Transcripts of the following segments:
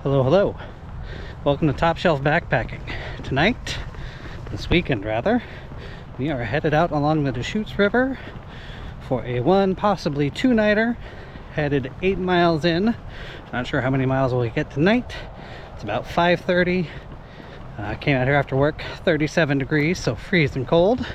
Hello, hello. Welcome to Top Shelf Backpacking. Tonight, this weekend rather, we are headed out along the Deschutes River for a one, possibly two-nighter, headed 8 miles in. Not sure how many miles we'll get tonight. It's about 5:30. Came out here after work, 37 degrees, so freezing cold.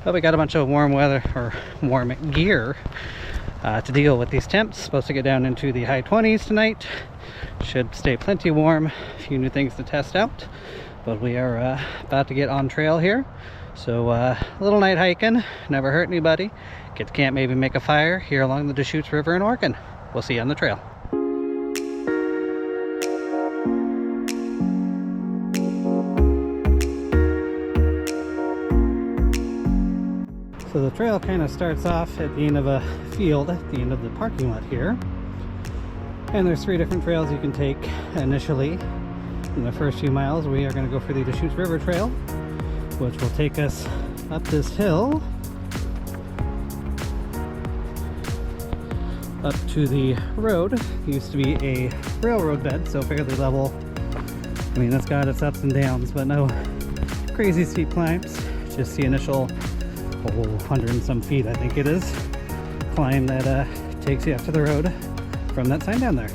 But we got a bunch of warm weather, or warm gear, to deal with these temps. Supposed to get down into the high 20s tonight. Should stay plenty warm. A few new things to test out. But we are about to get on trail here. So a little night hiking, never hurt anybody. Get to camp, maybe make a fire here along the Deschutes River in Oregon. We'll see you on the trail. So the trail kind of starts off at the end of a field, at the end of the parking lot here. And there's 3 different trails you can take initially. In the first few miles, we are going to go for the Deschutes River Trail, which will take us up this hill, up to the road. It used to be a railroad bed, so fairly level. I mean, it's got its ups and downs, but no crazy steep climbs. Just the initial 100 and some feet, I think it is, climb that takes you up to the road from that sign down there.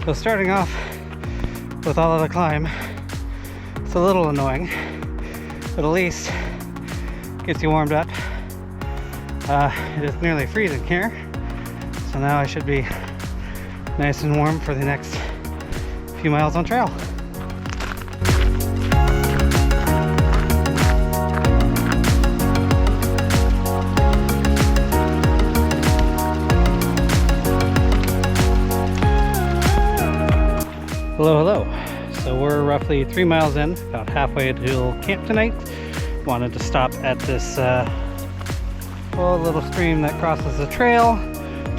So starting off with all of the climb, it's a little annoying, but at least gets you warmed up. It is nearly freezing here, so now I should be nice and warm for the next few miles on trail. Hello, hello. So we're roughly 3 miles in, about halfway to camp tonight. Wanted to stop at this little stream that crosses the trail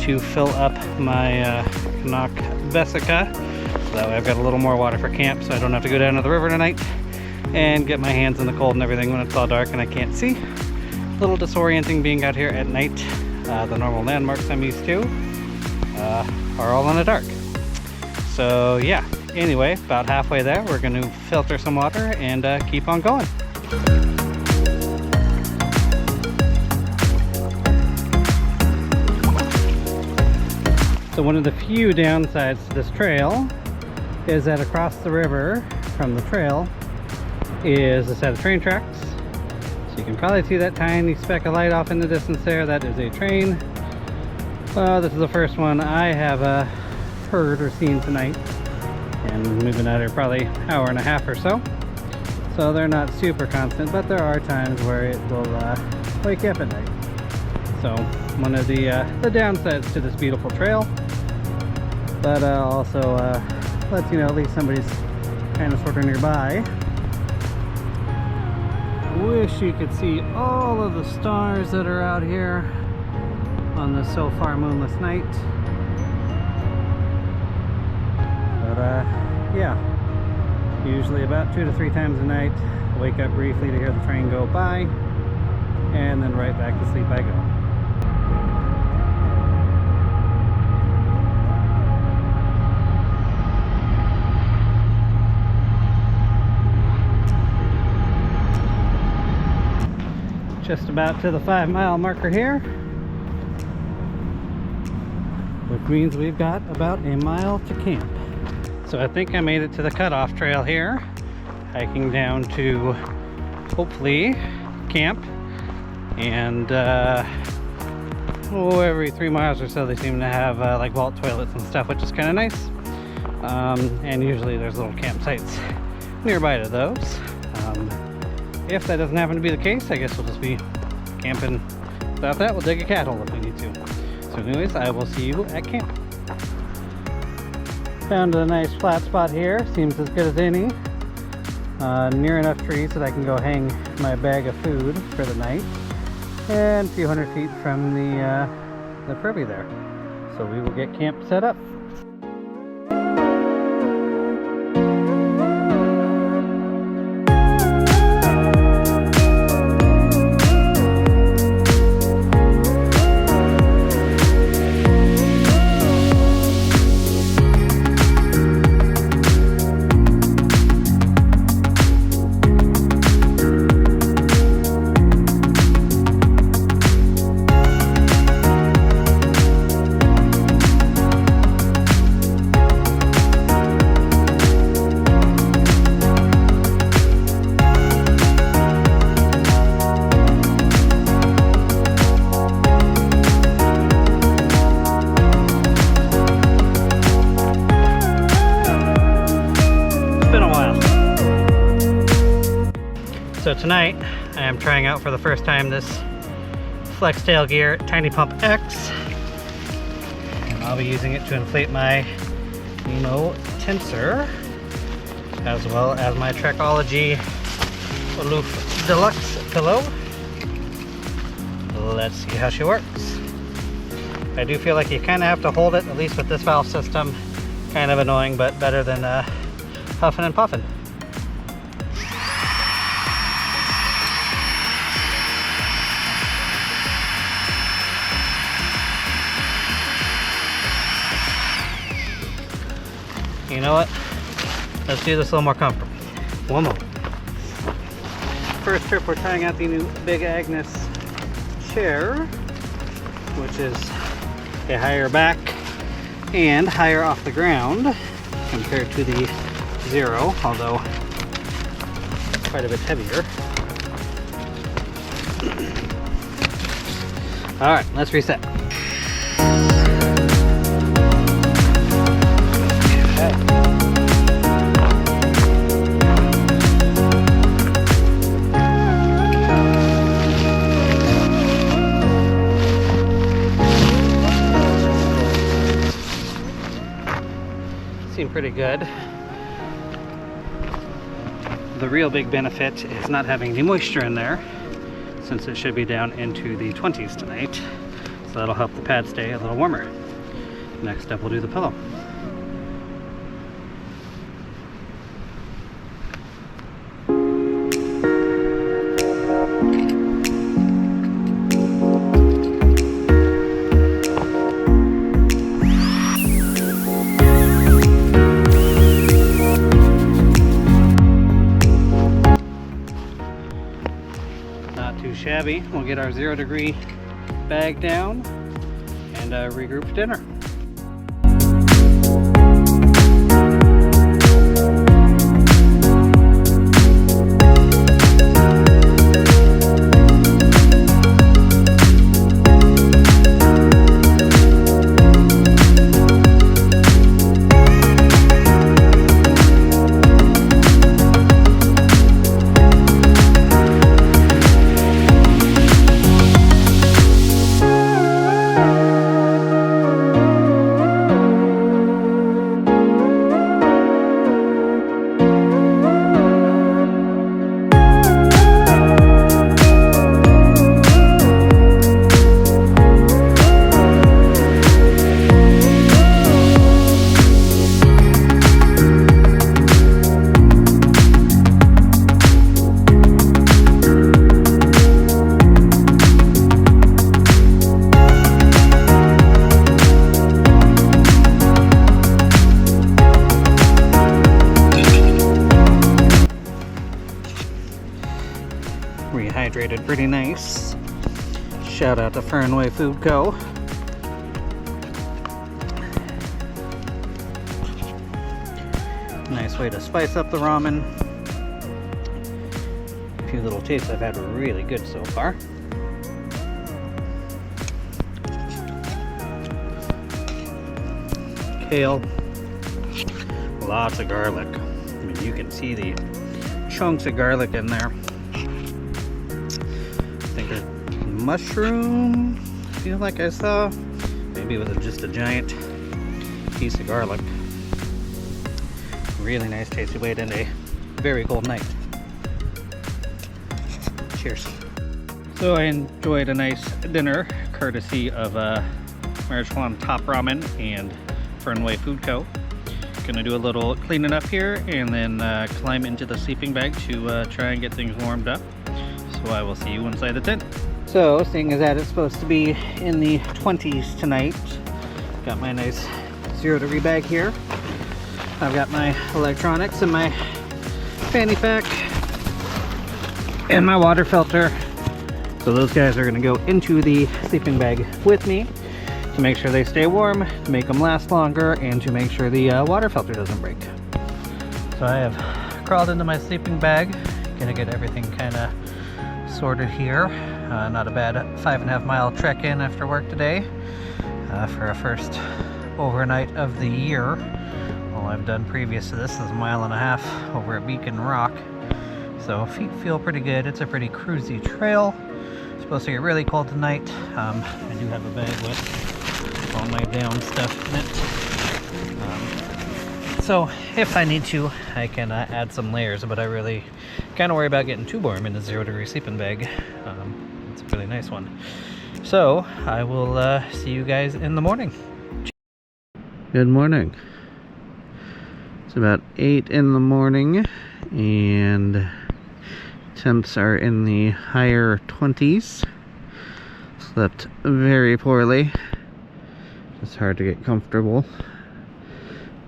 to fill up my Canuck Vesica. So that way I've got a little more water for camp, so I don't have to go down to the river tonight and get my hands in the cold and everything when it's all dark and I can't see. A little disorienting being out here at night. The normal landmarks I'm used to are all in the dark. So yeah. Anyway, about halfway there, we're going to filter some water and keep on going. So one of the few downsides to this trail is that across the river from the trail is a set of train tracks. So you can probably see that tiny speck of light off in the distance there. That is a train. This is the first one I have heard or seen tonight. And we've been out here probably an hour and a half or so. So they're not super constant, but there are times where it will wake you up at night. So one of the downsides to this beautiful trail, but also lets you know at least somebody's kind of sort of nearby. Wish you could see all of the stars that are out here on this so far moonless night. Yeah, usually about 2 to 3 times a night, wake up briefly to hear the train go by, and then right back to sleep I go. Just about to the 5-mile marker here, which means we've got about a mile to camp. So I think I made it to the cutoff trail here, hiking down to hopefully camp. And every 3 miles or so they seem to have like vault toilets and stuff, which is kind of nice. And usually there's little campsites nearby to those. If that doesn't happen to be the case, I guess we'll just be camping without that. We'll dig a cat hole if we need to. So anyways, I will see you at camp. Found a nice flat spot here, seems as good as any. near enough trees that I can go hang my bag of food for the night, and a few hundred feet from the privy there. So we will get camp set up. So tonight I am trying out for the first time this Flex Tail Gear Tiny Pump X, and I'll be using it to inflate my Nemo Tensor as well as my Trekology Aloof Deluxe pillow. Let's see how she works. I do feel like you kind of have to hold it, at least with this valve system. Kind of annoying, but better than huffing and puffing. You know what? Let's do this a little more comfortable. One more. First trip, we're trying out the new Big Agnes chair, which is a higher back and higher off the ground compared to the Zero, although quite a bit heavier. All right, let's reset. Seem pretty good. The real big benefit is not having any moisture in there, since it should be down into the 20s tonight. So that'll help the pad stay a little warmer. Next up, we'll do the pillow. Too shabby. We'll get our 0 degree bag down and regroup for dinner. Rehydrated pretty nice. Shout out to Fernway Food Co. Nice way to spice up the ramen. A few little tastes I've had were really good so far. Kale. Lots of garlic. I mean, you can see the chunks of garlic in there. Mushroom, feel like I saw, maybe with just a giant piece of garlic. Really nice tasty way to end a very cold night. Cheers. So I enjoyed a nice dinner courtesy of Marijuana Top Ramen and Fernway Food Co. Gonna do a little cleaning up here and then climb into the sleeping bag to try and get things warmed up. So I will see you inside the tent. So seeing as that it's supposed to be in the 20s tonight, got my nice 0-degree bag here. I've got my electronics and my fanny pack and my water filter. So those guys are gonna go into the sleeping bag with me to make sure they stay warm, to make them last longer, and to make sure the water filter doesn't break. So I have crawled into my sleeping bag, gonna get everything kind of sorted here. Not a bad 5.5 mile trek in after work today for a first overnight of the year. All I've done previous to this is 1.5 miles over at Beacon Rock. So feet feel pretty good. It's a pretty cruisy trail. It's supposed to get really cold tonight. I do have a bag with all my down stuff in it. So if I need to, I can add some layers, but I really kind of worry about getting too warm in the 0-degree sleeping bag. It's a really nice one. So I will see you guys in the morning. Good morning. It's about 8 in the morning and temps are in the higher 20s. Slept very poorly. It's hard to get comfortable.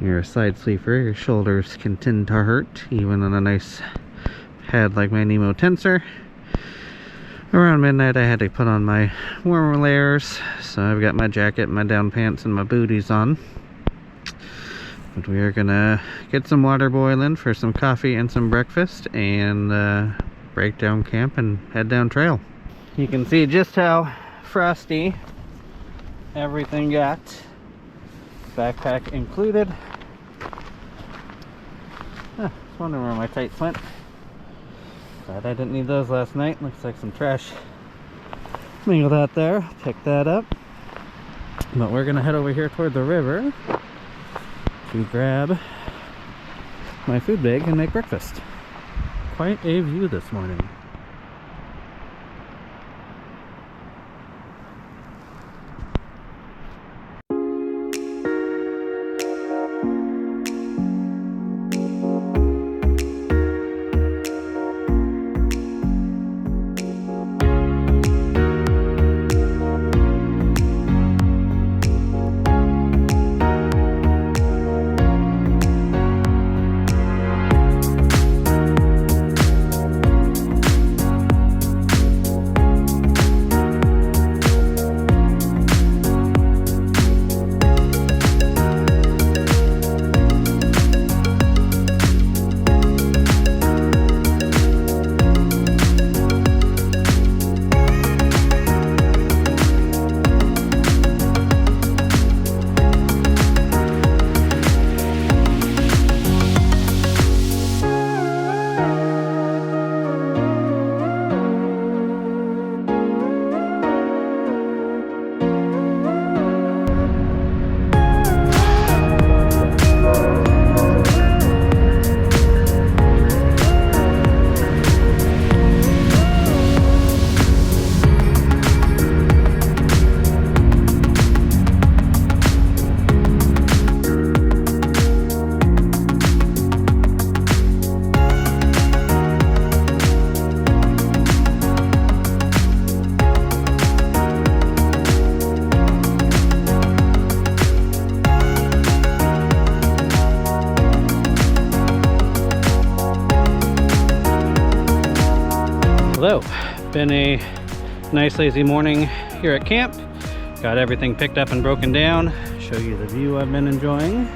You're a side sleeper, your shoulders can tend to hurt, even on a nice pad like my Nemo Tensor. Around midnight I had to put on my warmer layers, so I've got my jacket, my down pants, and my booties on. But we are gonna get some water boiling for some coffee and some breakfast, and break down camp and head down trail. You can see just how frosty everything got, backpack included. I was wondering where my tights went. Glad I didn't need those last night. Looks like some trash mingled out there. Pick that up. But we're gonna head over here toward the river to grab my food bag and make breakfast. Quite a view this morning. Hello, been a nice lazy morning here at camp. Got everything picked up and broken down. Show you the view I've been enjoying.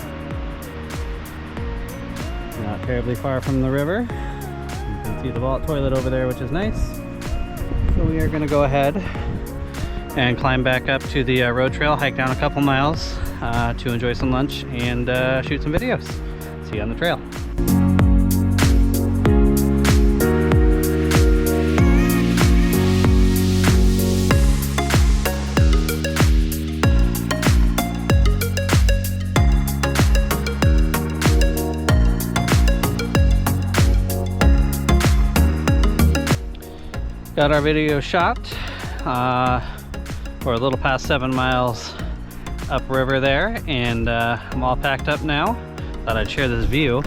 Not terribly far from the river. You can see the vault toilet over there, which is nice. So we are gonna go ahead and climb back up to the road trail, hike down a couple miles to enjoy some lunch and shoot some videos. See you on the trail. Got our video shot. We're a little past 7 miles upriver there, and I'm all packed up now. Thought I'd share this view.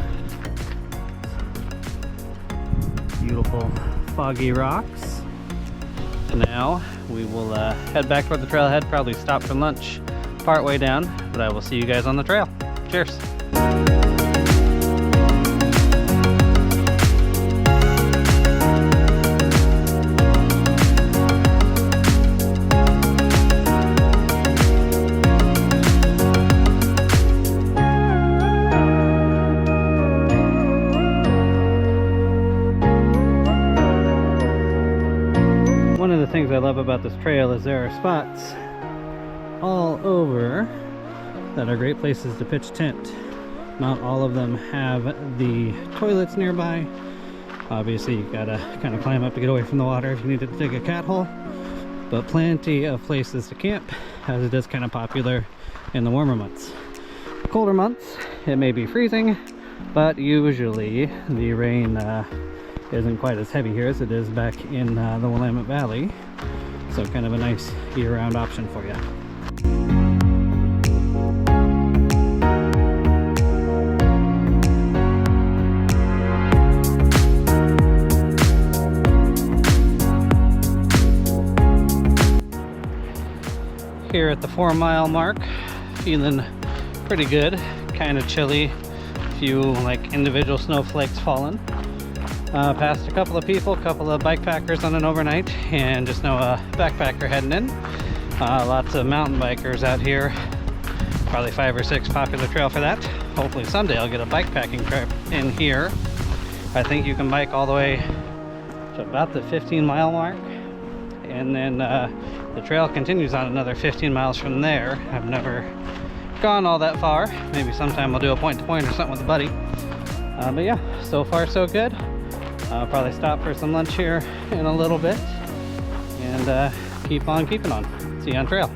Beautiful foggy rocks. Now we will head back toward the trailhead, probably stop for lunch part way down, but I will see you guys on the trail. Cheers. One of the things I love about this trail is there are spots all over that are great places to pitch tent. Not all of them have the toilets nearby. Obviously you gotta kind of climb up to get away from the water if you need to dig a cat hole, but plenty of places to camp, as it is kind of popular in the warmer months. The colder months it may be freezing, but usually the rain isn't quite as heavy here as it is back in the Willamette Valley, so kind of a nice year-round option for you. Here at the 4 mile mark, feeling pretty good. Kind of chilly, a few like individual snowflakes falling. Passed a couple of people, a couple of bike packers on an overnight, and just know a backpacker heading in. Lots of mountain bikers out here. Probably 5 or 6 popular trail for that. Hopefully someday I'll get a bike packing trip in here. I think you can bike all the way to about the 15 mile mark, and then the trail continues on another 15 miles from there. I've never gone all that far. Maybe sometime I'll do a point-to-point or something with a buddy. But yeah, so far so good. I'll probably stop for some lunch here in a little bit, and keep on keeping on. See you on trail.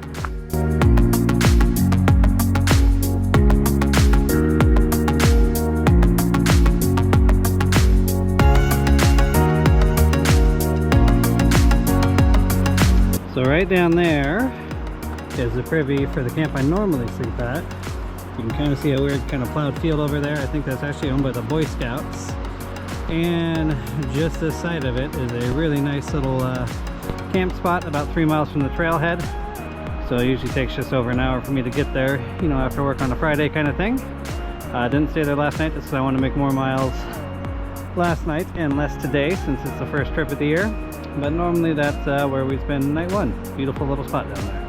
So right down there is the privy for the camp I normally sleep at. You can kind of see a weird kind of plowed field over there. I think that's actually owned by the Boy Scouts. And just this side of it is a really nice little camp spot about 3 miles from the trailhead. So it usually takes just over an hour for me to get there, you know, after work on a Friday kind of thing. I didn't stay there last night just because I want to make more miles last night and less today, since it's the first trip of the year. But normally that's where we spend night one. Beautiful little spot down there.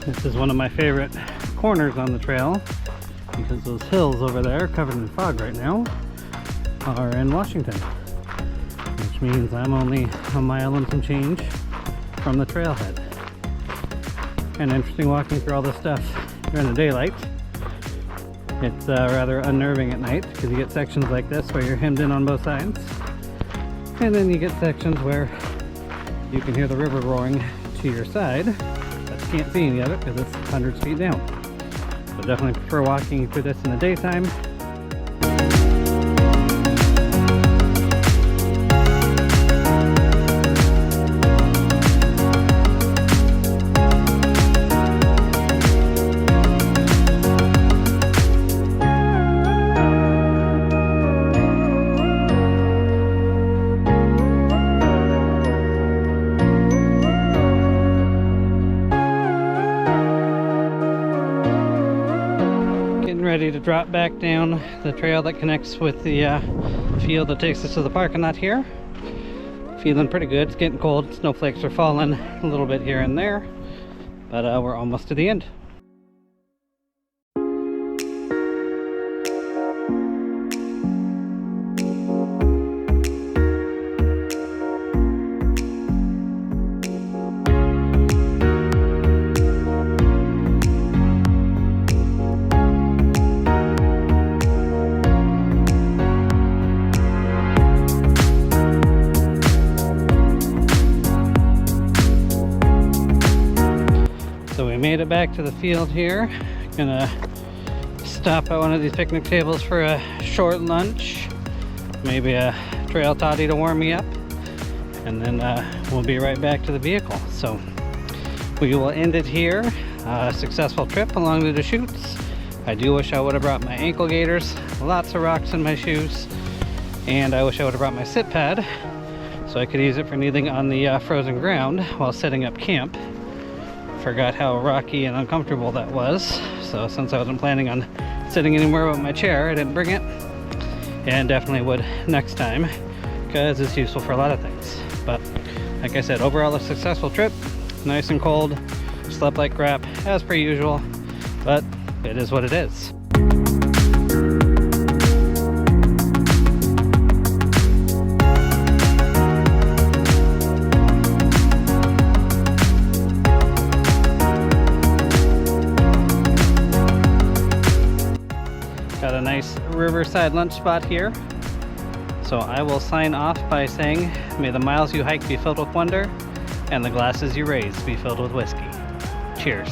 This is one of my favorite corners on the trail, because those hills over there, covered in fog right now, are in Washington, which means I'm only a mile and some change from the trailhead. Kind of interesting walking through all this stuff during the daylight. It's rather unnerving at night, because you get sections like this where you're hemmed in on both sides, and then you get sections where you can hear the river roaring to your side. Can't see any of it because it's hundreds of feet down. So definitely prefer walking through this in the daytime. Ready to drop back down the trail that connects with the field that takes us to the parking lot here. Feeling pretty good. It's getting cold. Snowflakes are falling a little bit here and there, but we're almost to the end. made it back to the field here. Gonna stop at one of these picnic tables for a short lunch, maybe a trail toddy to warm me up, and then we'll be right back to the vehicle. So we will end it here. A successful trip along the Deschutes. I do wish I would have brought my ankle gaiters, lots of rocks in my shoes, and I wish I would have brought my sit pad so I could use it for kneeling on the frozen ground while setting up camp. Forgot how rocky and uncomfortable that was, so since I wasn't planning on sitting anywhere with my chair, I didn't bring it, and definitely would next time because it's useful for a lot of things. But like I said, overall a successful trip. Nice and cold, slept like crap as per usual, but it is what it is. Got a nice riverside lunch spot here. So I will sign off by saying, may the miles you hike be filled with wonder, and the glasses you raise be filled with whiskey. Cheers.